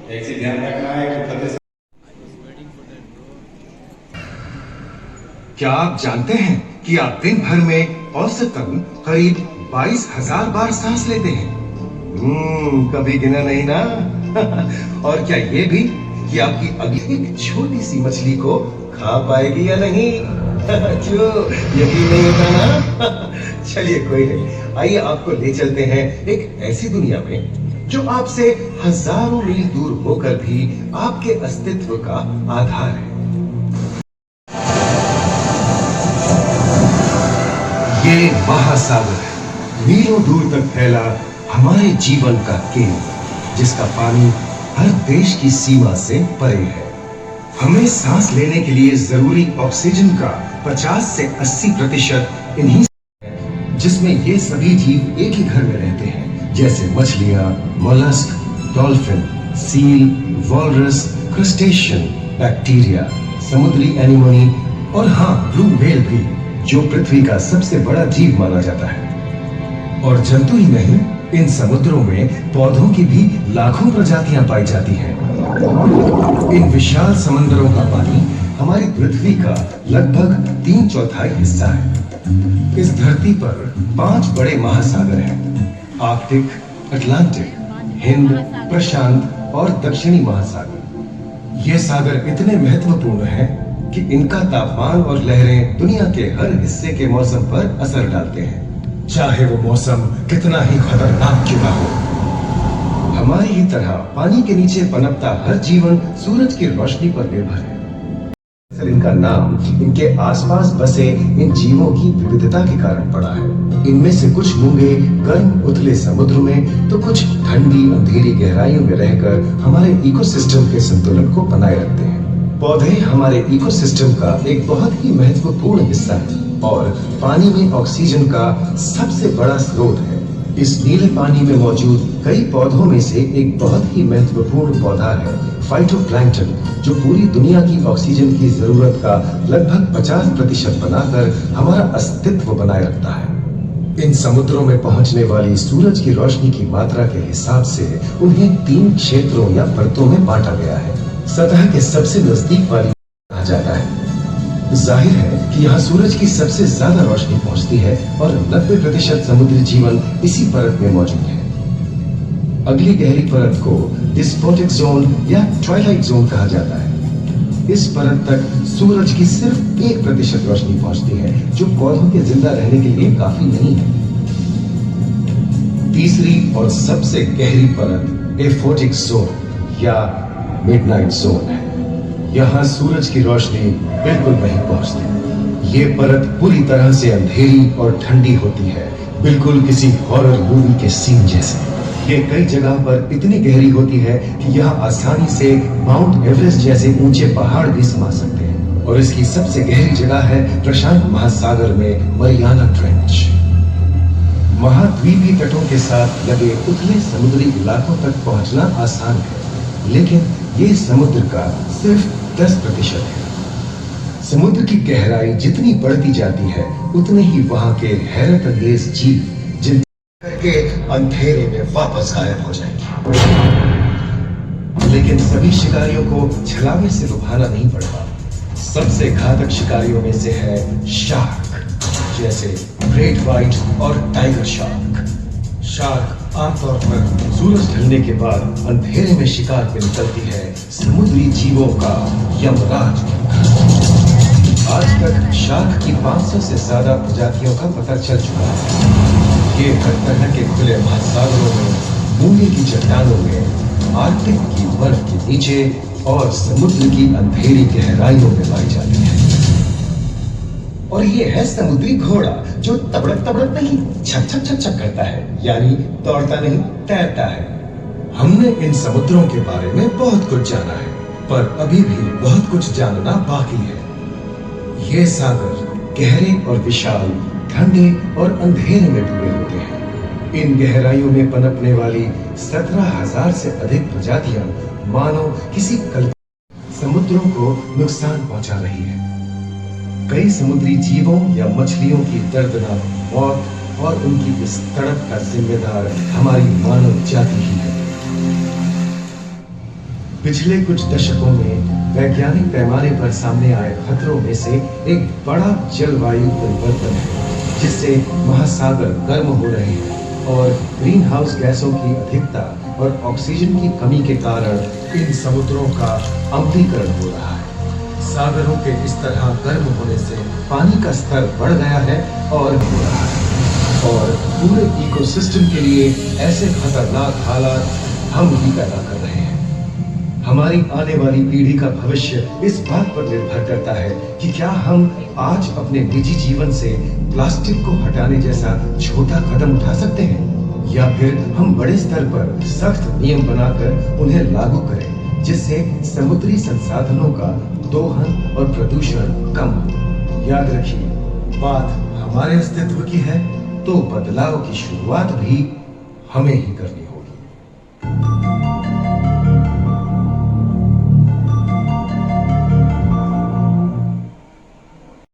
एक चीज ध्यान रखना है कि फतेह। क्या आप जानते हैं कि आप दिन भर में औसतन करीब 22,000 बार सांस लेते हैं? कभी गिना नहीं ना? और क्या ये भी कि आपकी अगली एक छोटी सी मछली को खा पाएगी या नहीं? क्यों यकीन नहीं होता ना? चलिए कोई नहीं, आइए आपको ले चलते हैं एक ऐसी दुनिया में जो आपसे हजारों मील दूर होकर भी आपके अस्तित्व का आधार है। ये महासागर है, मीलों दूर तक फैला हमारे जीवन का केंद्र, जिसका पानी हर देश की सीमा से परे है। हमें सांस लेने के लिए जरूरी ऑक्सीजन का 50 से 80% इन्हीं, जिसमें ये सभी जीव एक ही घर में रहते हैं, जैसे मछलियां, mollusc, dolphin, seal, walrus, crustacean, bacteria, समुद्री एनिमोनी और हाँ, ब्लू व्हेल भी, जो पृथ्वी का सबसे बड़ा जीव माना जाता है। और जंतु ही नहीं, इन समुद्रों में पौधों की भी लाखों प्रजातियां पाई जाती हैं। इन विशाल समंदरों का पानी हमारी पृथ्वी का लगभग 3/4 हिस्सा है। इस धरती पर 5 बड़े महासागर हैं: आर्कटिक, अटलांटिक, हिंद, प्रशांत और दक्षिणी महासागर। ये सागर इतने महत्वपूर्ण हैं कि इनका तापमान और लहरें दुनिया के हर हिस्से के मौसम पर असर डालते हैं, चाहे वो मौसम कितना ही खतरनाक क्यों ना हो। हमारी ही तरह पानी के नीचे पनपता हर जीवन सूरज की रोशनी पर निर्भर है। इनका नाम इनके आसपास बसे इन जीवों की विविधता के कारण पड़ा है। इनमें से कुछ मूंगे गर्म उथले समुद्र में, तो कुछ ठंडी अंधेरी गहराइयों में रहकर हमारे इकोसिस्टम के संतुलन को बनाए रखते हैं। पौधे हमारे इकोसिस्टम का एक बहुत ही महत्वपूर्ण हिस्सा है और पानी में ऑक्सीजन का सबसे बड़ा स्रोत है। इस नीले पानी में मौजूद कई पौधों में से एक बहुत ही महत्वपूर्ण पौधा है फाइटोप्लैंक्टन, जो पूरी दुनिया की ऑक्सीजन की जरूरत का लगभग 50% बनाकर हमारा अस्तित्व बनाए रखता है। इन समुद्रों में पहुंचने वाली सूरज की रोशनी की मात्रा के हिसाब से उन्हें 3 क्षेत्रों या परतों में बांटा गया है। सतह के सबसे नजदीक वाली कहा जाता है। जाहिर है कि यहाँ सूरज की सबसे ज्यादा रोशनी पहुंचती है और 90% समुद्री जीवन इसी परत में मौजूद है। अगली गहरी परत को डिस्पोटिक जोन या ट्वाइलाइट जोन कहा जाता है। इस परत तक सूरज की सिर्फ 1% रोशनी पहुंचती है, जो पौधों के जिंदा रहने के लिए काफी नहीं है। तीसरी और सबसे गहरी परत एफोटिक जोन या मिडनाइट जोन है। यहाँ सूरज की रोशनी बिल्कुल नहीं पहुंचती। ये परत पूरी तरह से अंधेरी और ठंडी होती है, बिल्कुल किसी हॉरर मूवी के सीन जैसे। ये कई जगह पर इतनी गहरी होती है कि यहाँ आसानी से माउंट एवरेस्ट जैसे ऊंचे पहाड़ भी समा सकते हैं। और इसकी सबसे गहरी जगह है प्रशांत महासागर में मरियाना ट्रेंच। महाद्वीपीय तटों के साथ लगे उथले समुद्री इलाकों तक पहुंचना आसान है, लेकिन ये समुद्र का सिर्फ 10% है। समुद्र की गहराई जितनी बढ़ती जाती है, उतने ही वहां के हैरत अंगेज जीव जिन करके अंधेरे में वापस गायब हो जाएंगे। लेकिन सभी शिकारियों को छलावे से लुभाना नहीं पड़ता। सबसे घातक शिकारियों में से है शार्क, जैसे ग्रेट व्हाइट और टाइगर शार्क। शार्क आमतौर पर सूरज ढलने के बाद अंधेरे में शिकार पे निकलती है, समुद्री जीवों का यमराज। आज तक शार्क की 500 से ज्यादा प्रजातियों का पता चल चुका है। ये हर तरह के खुले महासागरों में, मूंगे की चट्टानों में, आर्कटिक की बर्फ के नीचे और समुद्र की अंधेरी गहराइयों में पाई जाती है। और ये है समुद्री घोड़ा, जो तबड़क तबड़क नहीं, छक छक छक छक करता है, यानी दौड़ता नहीं, तैरता है। हमने इन समुद्रों के बारे में बहुत कुछ जाना है, पर अभी भी बहुत कुछ जानना बाकी है। ये सागर गहरे और विशाल, ठंडे और अंधेरे में डूबे होते हैं। इन गहराइयों में पनपने वाली 17,000 से अधिक प्रजातियां मानो किसी समुद्रों को नुकसान पहुंचा रही है। कई समुद्री जीवों या मछलियों की दर्दनाक मौत और उनकी इस तड़प का जिम्मेदार हमारी मानव जाति ही है। पिछले कुछ दशकों में वैज्ञानिक पैमाने पर सामने आए खतरों में से एक बड़ा जलवायु परिवर्तन है, जिससे महासागर गर्म हो रहे हैं और ग्रीन हाउस गैसों की अधिकता और ऑक्सीजन की कमी के कारण इन समुद्रों का अम्लीकरण हो रहा है। सागरों के इस तरह गर्म होने से पानी का स्तर बढ़ गया है और हो रहा है, और पूरे इकोसिस्टम के लिए ऐसे खतरनाक हालात हम ही पैदा कर रहे हैं। हमारी आने वाली पीढ़ी का भविष्य इस बात पर निर्भर करता है कि क्या हम आज अपने निजी जीवन से प्लास्टिक को हटाने जैसा छोटा कदम उठा सकते हैं, या फिर हम बड़े स्तर पर सख्त नियम बनाकर उन्हें लागू करें, जिससे समुद्री संसाधनों का दोहन और प्रदूषण कम हो। याद रखिए, बात हमारे अस्तित्व की है, तो बदलाव की शुरुआत भी हमें ही करनी होगी।